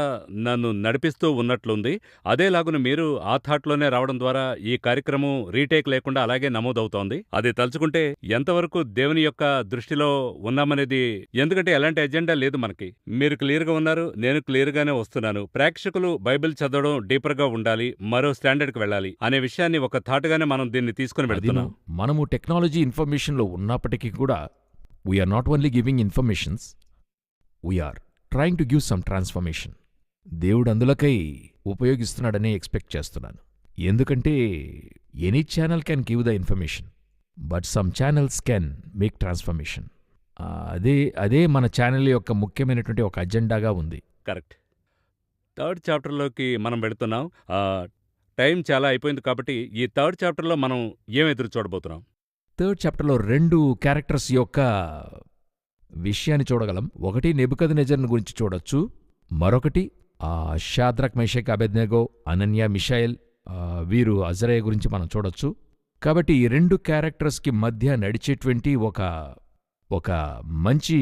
S1: నన్ను నడిపిస్తూ ఉన్నట్లుంది. అదేలాగున మీరు ఆ థాట్‌లోనే రావడం ద్వారా ఈ కార్యక్రమం రీటేక్ లేకుండా అలాగే నమోదవుతోంది. అది తలుచుకుంటే ఎంతవరకు దేవుని యొక్క దృష్టిలో ఉన్నామనేది, ఎందుకంటే ఎలాంటి ఎజెండా లేదు మనకి. మీరు క్లియర్‌గా ఉన్నారు, నేను క్లియర్‌గానే వస్తున్నాను. ప్రేక్షకులు బైబిల్ చదవడం డీపర్‌గా ఉండాలి, మరో స్టాండర్డ్‌కి వెళ్ళాలి అనే విషయాన్ని ఒక థాట్‌గానే మనం దీన్ని తీసుకొని వెళ్తున్నాం.
S2: మనము టెక్నాలజీ ఇన్ఫర్మేషన్‌లో ఉన్నప్పటికీ కూడా we are not only giving informations, we are trying to give some transformation. దేవుడు అందులకై ఉపయోగిస్తున్నాడనే ఎక్స్పెక్ట్ చేస్తున్నాను. ఎందుకంటే any channel can give the information, but some channels can make transformation. అదే మన ఛానల్ యొక్క ముఖ్యమైనటువంటి ఒక అజెండాగా ఉంది.
S1: కరెక్ట్. 3rd చాప్టర్‌లోకి మనం వెళుతున్నాం. టైం చాలా అయిపోయింది కాబట్టి ఈ 3rd చాప్టర్‌లో మనం ఏం ఎదురు చూడబోతున్నాం?
S2: 3rd చాప్టర్‌లో 2 క్యారెక్టర్స్ యొక్క విషయాన్ని చూడగలం. ఒకటి నెబుకద్నెజర్‌ను గురించి చూడొచ్చు, మరొకటి షాద్రక్, మేషక్, అబేద్నెగో, అనన్య, మిషాయెల్, వీరు అజరయ గురించి మనం చూడొచ్చు. కాబట్టి ఈ 2 క్యారెక్టర్స్కి మధ్య నడిచేటువంటి ఒక మంచి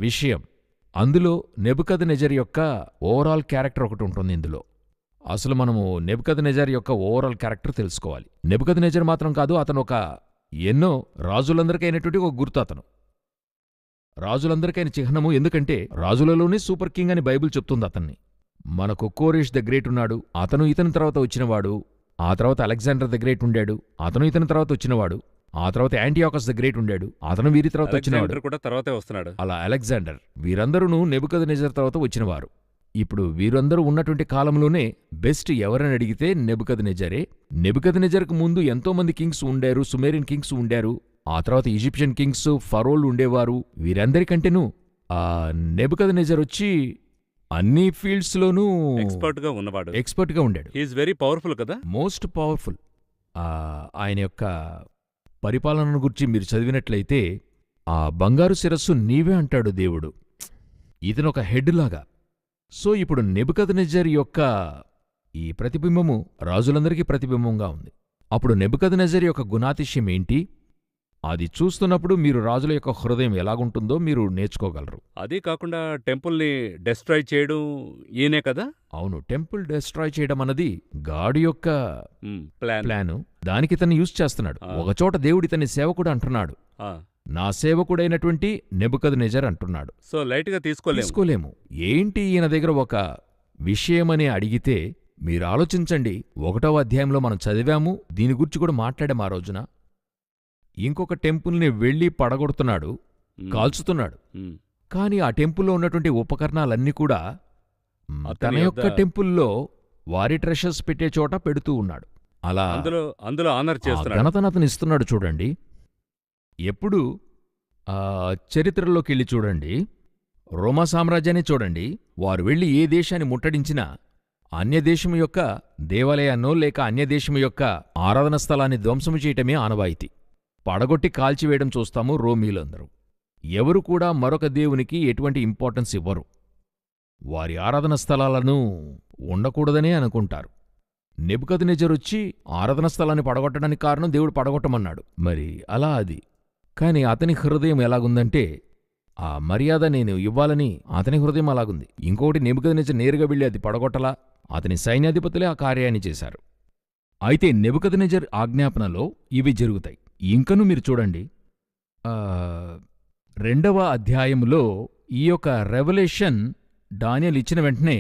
S2: విషయం, అందులో నెబుకద్నెజర్ యొక్క ఓవరాల్ క్యారెక్టర్ ఒకటి ఉంటుంది. ఇందులో అసలు మనము నెబుకద్నెజర్ యొక్క ఓవరాల్ క్యారెక్టర్ తెలుసుకోవాలి. నెబుకద్నెజర్ మాత్రం కాదు, అతను ఎన్నో రాజులందరికైనటువంటి ఒక గుర్తు. అతను రాజులందరికైన చిహ్నము. ఎందుకంటే రాజులలోనే సూపర్ కింగ్ అని బైబిల్ చెప్తుంది అతన్ని. మనకు కోరేష్ ద గ్రేట్ ఉన్నాడు, అతను ఇతని తర్వాత వచ్చినవాడు. ఆ తర్వాత అలెగ్జాండర్ ద గ్రేట్ ఉండాడు, అతను ఇతని తర్వాత వచ్చినవాడు. ఆ తర్వాత యాంటియాకస్ ద గ్రేట్ ఉండాడు, అతను వీరి తర్వాత వచ్చినవాడు.
S1: కూడా తర్వాతే వస్తున్నాడు.
S2: అలా అలెగ్జాండర్, వీరందరూ నెబుకద్నెజర్ తర్వాత వచ్చినవారు. ఇప్పుడు వీరందరూ ఉన్నటువంటి కాలంలోనే బెస్ట్ ఎవరని అడిగితే నెబుకద్నెజరే. నెబుకద్నెజర్కు ముందు ఎంతోమంది కింగ్స్ ఉండారు, సుమేరియన్ కింగ్స్ ఉండారు, ఆ తర్వాత ఈజిప్షియన్ కింగ్స్, ఫరోలు ఉండేవారు. వీరందరికంటేనూ నెబుకద్నెజర్ వచ్చి అన్ని ఫీల్డ్స్లోనూ ఎక్స్పర్ట్గా ఉండాడు.
S1: హి ఈజ్ వెరీ పవర్ఫుల్ కదా,
S2: మోస్ట్ పవర్ఫుల్. ఆయన యొక్క పరిపాలనను గురించి మీరు చదివినట్లయితే, ఆ బంగారు శిరస్సు నీవే అంటాడు దేవుడు. ఇతను ఒక హెడ్ లాగా. సో ఇప్పుడు నెబుకద్నెజర్ యొక్క ఈ ప్రతిబింబము రాజులందరికీ ప్రతిబింబంగా ఉంది. అప్పుడు నెబుకద్నెజర్ యొక్క గుణాతిశయం ఏంటి, అది చూస్తున్నప్పుడు మీరు రాజుల యొక్క హృదయం ఎలాగుంటుందో మీరు నేర్చుకోగలరు.
S1: అదే కాకుండా టెంపుల్ని డెస్ట్రాయ్ చేయడం ఈయనే కదా.
S2: అవును, టెంపుల్ డెస్ట్రాయ్ చేయడం అన్నది గాడి యొక్క ప్లాను. దానికి ఇతన్ని యూజ్ చేస్తున్నాడు. ఒకచోట దేవుడి ఇతన్ని సేవకుడు అంటున్నాడు, నా సేవకుడైనటువంటి నెబుకద్నెజర్ అంటున్నాడు.
S1: సో లైట్ గా తీసుకోలేము.
S2: ఏంటి ఈయన దగ్గర ఒక విషయమని అడిగితే మీరు ఆలోచించండి. 1వ అధ్యాయంలో మనం చదివాము, దీని గురించి కూడా మాట్లాడాము ఆ రోజున. ఇంకొక టెంపుల్ని వెళ్ళి పడగొడుతున్నాడు, కాల్చుతున్నాడు. కాని ఆ టెంపుల్లో ఉన్నటువంటి ఉపకరణాలన్నీ కూడా తన యొక్క టెంపుల్లో వారి ట్రెషర్స్ పెట్టే చోట పెడుతూ ఉన్నాడు. అలా
S1: అందులో ఆనర్ చేస్తున్నాడు,
S2: ఘనతను అతను ఇస్తున్నాడు. చూడండి, ఎప్పుడు చరిత్రలోకి వెళ్ళి చూడండి, రోమా సామ్రాజ్యాన్ని చూడండి, వారు వెళ్ళి ఏ దేశాన్ని ముట్టడించినా అన్యదేశం యొక్క దేవాలయాన్నో లేక అన్యదేశం యొక్క ఆరాధన స్థలాన్ని ధ్వంసము చేయటమే ఆనవాయితీ. పడగొట్టి కాల్చివేయడం చూస్తాము రోమీలందరూ. ఎవరు కూడా మరొక దేవునికి ఎటువంటి ఇంపార్టెన్స్ ఇవ్వరు. వారి ఆరాధన స్థలాలను ఉండకూడదనే అనుకుంటారు. నెబుకద్నెజరొచ్చి ఆరాధన స్థలాన్ని పడగొట్టడానికి కారణం దేవుడు పడగొట్టమన్నాడు. మరి అలా అది. కాని అతని హృదయం ఎలాగుందంటే, ఆ మర్యాద నేను ఇవ్వాలని అతని హృదయం అలాగుంది. ఇంకొకటి, నెబుకద్నెజర్ నేరుగా వెళ్ళి అది పడగొట్టలా, అతని సైన్యాధిపతులే ఆ కార్యాన్ని చేశారు. అయితే నెబుకద్నెజర్ ఆజ్ఞాపనలో ఇవి జరుగుతాయి. ఇంకనూ మీరు చూడండి, 2వ అధ్యాయములో ఈ యొక్క రెవల్యూషన్ దానియేలు ఇచ్చిన వెంటనే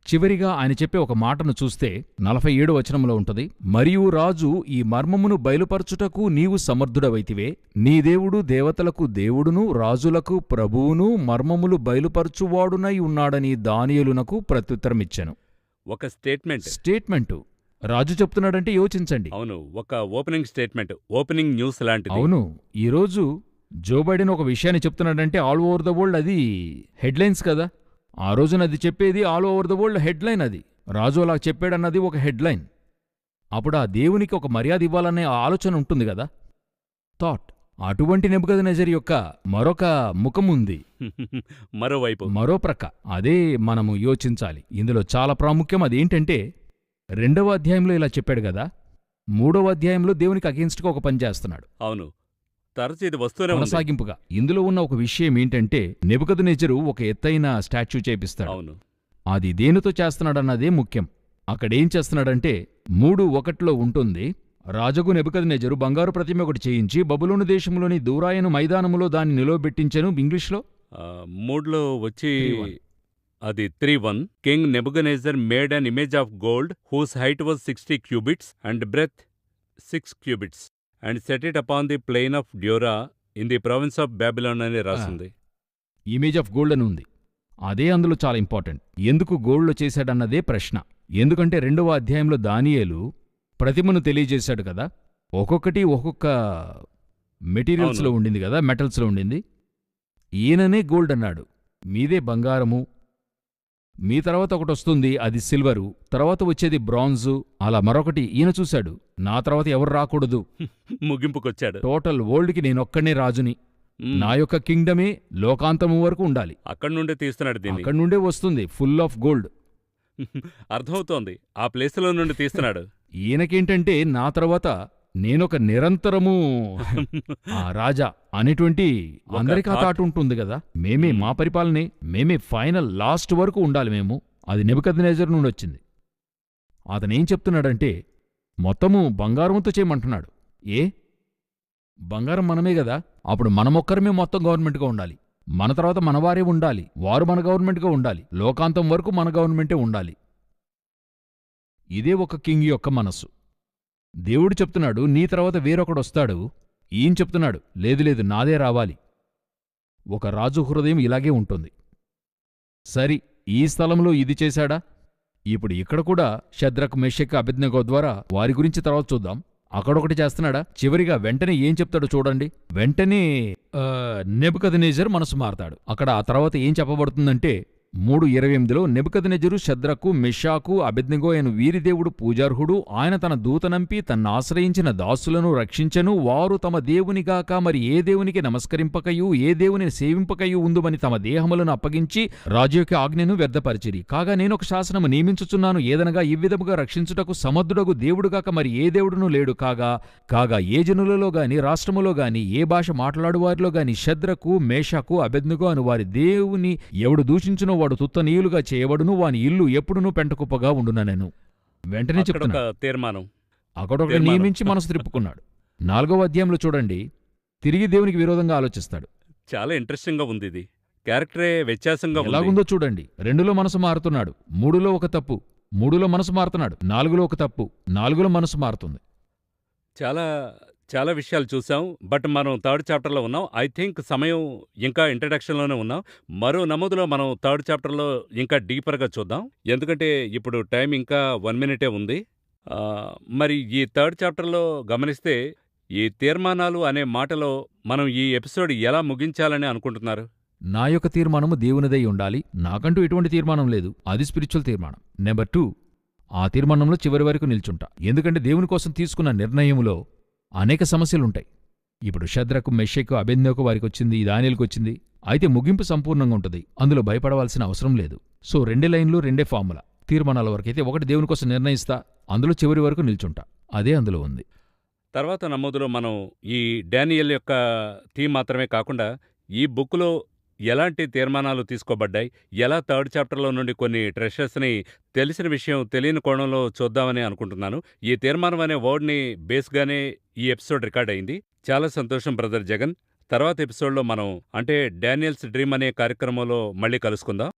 S2: చివరిగా ఆయన చెప్పే ఒక మాటను చూస్తే 47వ వచనంలో ఉంటది. మరియు రాజు, ఈ మర్మమును బయలుపరచుటకు నీవు సమర్థుడవైతివే. నీ దేవుడు దేవతలకు దేవుడును రాజులకు ప్రభువును మర్మములు బయలుపరచువాడునై ఉన్నాడని దానియేలునకు ప్రత్యుత్తరమిచ్చెను.
S1: ఒక స్టేట్మెంట్.
S2: స్టేట్మెంటు. రాజు చెప్తున్నాడంటే యోచించండి.
S1: అవును. ఒక ఓపెనింగ్ స్టేట్మెంట్. ఓపెనింగ్ న్యూస్ లాంటిది.
S2: అవును. ఈరోజు జో బైడెన్ ఒక విషయాన్ని చెప్తున్నాడంటే ఆల్ ఓవర్ ద వరల్డ్ అది హెడ్లైన్స్ కదా! ఆ రోజున అది చెప్పేది all over the world headline అది. రాజు అలా చెప్పాడన్నది ఒక హెడ్లైన్. అప్పుడు ఆ దేవునికి ఒక మర్యాద ఇవ్వాలనే ఆలోచన ఉంటుంది గదా! థాట్. అటువంటి నెబుకద్నెజర్ యొక్క మరొక ముఖముంది.
S1: మరోవైపు.
S2: మరో ప్రక్క. అదే మనము యోచించాలి. ఇందులో చాలా ప్రాముఖ్యం. అదేంటంటే 2వ అధ్యాయంలో ఇలా చెప్పాడు గదా! 3వ అధ్యాయంలో దేవునికి అగెన్స్ట్‌గా ఒక పని చేస్తున్నాడు.
S1: అవును. తరచు ఇది వస్తూనే ఉంది.
S2: కొనసాగింపుగా. ఇందులో ఉన్న ఒక విషయం ఏంటంటే నెబుకద్నెజరు ఒక ఎత్తైన స్టాచ్యూ చేపిస్తాడు.
S1: అవును.
S2: అది దేనితో చేస్తున్నాడన్నదే ముఖ్యం. అక్కడేం చేస్తున్నాడంటే 3:1లో ఉంటుంది. రాజగు నెబుకద్నెజరు బంగారు ప్రతిమ ఒకటి చేయించి బబులోను దేశంలోని దూరాయను మైదానములో దాన్ని నిలవబెట్టించెను. ఇంగ్లీష్లో
S1: 3లో వచ్చి
S2: 3:1.
S1: అది 3:1. King Nebuchadnezzar made an image of gold whose height was 60 cubits and breadth 6 cubits and set it upon the plain of Dura in the province of Babylon అని రాసింది.
S2: ఇమేజ్ ఆఫ్ గోల్డ్ అని ఉంది. అదే అందులో చాలా ఇంపార్టెంట్. ఎందుకు గోల్డ్లో చేశాడన్నదే ప్రశ్న. ఎందుకంటే 2వ అధ్యాయంలో దానియేలు ప్రతిమను తెలియజేశాడు కదా! ఒక్కొక్కటి ఒక్కొక్క మెటీరియల్స్లో
S1: అవును.
S2: ఉండింది కదా! మెటల్స్లో ఉండింది. ఈయననే గోల్డ్ అన్నాడు. మీదే బంగారము, మీ తర్వాత ఒకటొస్తుంది అది సిల్వరు, తర్వాత వచ్చేది బ్రాంజు, అలా మరొకటి ఈయన చూశాడు. నా తర్వాత ఎవరు రాకూడదు.
S1: ముగింపుకొచ్చాడు.
S2: టోటల్ వరల్డ్కి నేనొక్కనే రాజుని.
S1: మ్,
S2: నా యొక్క కింగ్డమే లోకాంతము వరకు ఉండాలి.
S1: అక్కడి నుండే తీస్తున్నాడు దీన్ని.
S2: అక్కడి నుండే వస్తుంది ఫుల్ ఆఫ్ గోల్డ్.
S1: అర్థమవుతోంది. ఆ ప్లేసులో నుండి తీస్తున్నాడు.
S2: ఈయనకేంటంటే నా తర్వాత నేనొక నిరంతరము రాజా అనేటువంటి
S1: ఒక
S2: అందరికీ ఆ
S1: thought.
S2: థాట్ ఉంటుంది కదా! మేమే మా పరిపాలనే, మేమే ఫైనల్ లాస్ట్ వరకు ఉండాలి మేము. అది నెబుకద్నెజర్ నుండి వచ్చింది. అతనేం చెప్తున్నాడంటే మొత్తము బంగారంతో చేయమంటున్నాడు. ఏ? బంగారం మనమే గదా! అప్పుడు మనమొక్కరమే మొత్తం గవర్నమెంట్గా ఉండాలి. మన తర్వాత మనవారే ఉండాలి. వారు మన గవర్నమెంట్గా ఉండాలి. లోకాంతం వరకు మన గవర్నమెంటే ఉండాలి. ఇదే ఒక కింగ్ యొక్క మనస్సు. దేవుడు చెప్తున్నాడు నీ తర్వాత వేరొకడొస్తాడు. ఈయన చెప్తున్నాడు లేదు లేదు నాదే రావాలి. ఒక రాజు హృదయం ఇలాగే ఉంటుంది. సరి, ఈ స్థలంలో ఇది చేశాడా? ఇప్పుడు ఇక్కడ కూడా షద్రక్, మెషక్, అబేద్నెగో ద్వారా వారి గురించి తర్వాత చూద్దాం. అక్కడొకటి చేస్తున్నాడా? చివరిగా వెంటనే ఏం చెప్తాడో చూడండి. వెంటనే నెబుకద్నెజర్ మనసు మారతాడు. అక్కడ ఆ తర్వాత ఏం చెప్పబడుతుందంటే 3:28లో నెబుకద్నెజరు షద్రకు, మెషాకు, అబేద్నెగో అయిన వీరి దేవుడు పూజార్హుడు. ఆయన తన దూతనంపి తన్న ఆశ్రయించిన దాసులను రక్షించెను. వారు తమ దేవునిగాక మరి ఏ దేవునికి నమస్కరింపకయు ఏ దేవుని సేవింపకయు ఉందుమని తమ దేహములను అప్పగించి రాజు యొక్క ఆజ్ఞను వ్యర్థపరిచిరి. కాగా నేనొక శాసనము నియమించుచున్నాను. ఏదనగా ఈ విధముగా రక్షించుటకు సమర్థుడగు దేవుడుగాక మరి ఏ దేవుడునూ లేడు. కాగా ఏ జనులలో గాని రాష్ట్రములో గాని ఏ భాష మాట్లాడువారిలో గాని షద్రకు, మేషాకు, అబేద్నెగో అను వారి దేవుని ఎవడు దూషించునో వాడు తుత్తనీయులుగా చేయబడును. వాని ఇల్లు ఎప్పుడునూ పెంటకుప్పగా ఉండుననెను. వెంటనే
S1: అక్కడొక
S2: చెప్తున్నాడు.
S1: తీర్మానం.
S2: అక్కడొకటి నియమించి మనసు త్రిప్పుకున్నాడు. 4వ అధ్యాయంలో చూడండి, తిరిగి దేవునికి విరోధంగా ఆలోచిస్తాడు.
S1: చాలా ఇంట్రెస్టింగ్గా ఉంది ఇది. క్యారెక్టరే వ్యత్యాసంగా ఉంది.
S2: ఎలాగుందో చూడండి. 2లో మనసు మారుతున్నాడు, 3లో ఒక తప్పు, 3లో మనసు మారుతున్నాడు, 4లో ఒక తప్పు, 4లో మనసు మారుతుంది.
S1: చాలా చాలా విషయాలు చూసాం. బట్ మనం థర్డ్ చాప్టర్లో ఉన్నాం. ఐ థింక్ సమయం ఇంకా ఇంట్రడక్షన్లోనే ఉన్నాం. మరో నమోదులో మనం థర్డ్ చాప్టర్లో ఇంకా డీపర్గా చూద్దాం. ఎందుకంటే ఇప్పుడు టైం ఇంకా 1 మినిటే ఉంది. ఆ, మరి ఈ థర్డ్ చాప్టర్లో గమనిస్తే ఈ తీర్మానాలు అనే మాటలో మనం ఈ ఎపిసోడ్ ఎలా ముగించాలని అనుకుంటున్నారు?
S2: నా యొక్క తీర్మానము దేవునిదై ఉండాలి. నాకంటూ ఎటువంటి తీర్మానం లేదు. అది స్పిరిచువల్ తీర్మానం. నెంబర్ 2, ఆ తీర్మానంలో చివరి వరకు నిల్చుంటా. ఎందుకంటే దేవుని కోసం తీసుకున్న నిర్ణయములో అనేక సమస్యలుంటాయి. ఇప్పుడు షద్రకు, మెషకు, అబేద్నెగోకు వారికొచ్చింది, దానియేలుకొచ్చింది. అయితే ముగింపు సంపూర్ణంగా ఉంటుంది. అందులో భయపడవలసిన అవసరం లేదు. సో 2 లైన్లు, 2 ఫార్ములా. తీర్మానాల వరకైతే ఒకటి దేవుని కోసం నిర్ణయిస్తా, అందులో చివరి వరకు నిల్చుంటా. అదే అందులో ఉంది.
S1: తర్వాత నమోదులో మనం ఈ డానియల్ యొక్క థీమ్ మాత్రమే కాకుండా ఈ బుక్లో ఎలాంటి తీర్మానాలు తీసుకోబడ్డాయి, ఎలా థర్డ్ చాప్టర్లో నుండి కొన్ని ట్రెషర్స్ని తెలిసిన విషయం తెలియని కోణంలో చూద్దామని అనుకుంటున్నాను. ఈ తీర్మానం అనే వర్డ్ని బేస్గానే ఈ ఎపిసోడ్ రికార్డ్ అయింది. చాలా సంతోషం బ్రదర్ జగన్. తర్వాత ఎపిసోడ్లో మనం అంటే డానియల్స్ డ్రీమ్ అనే కార్యక్రమంలో మళ్ళీ కలుసుకుందాం.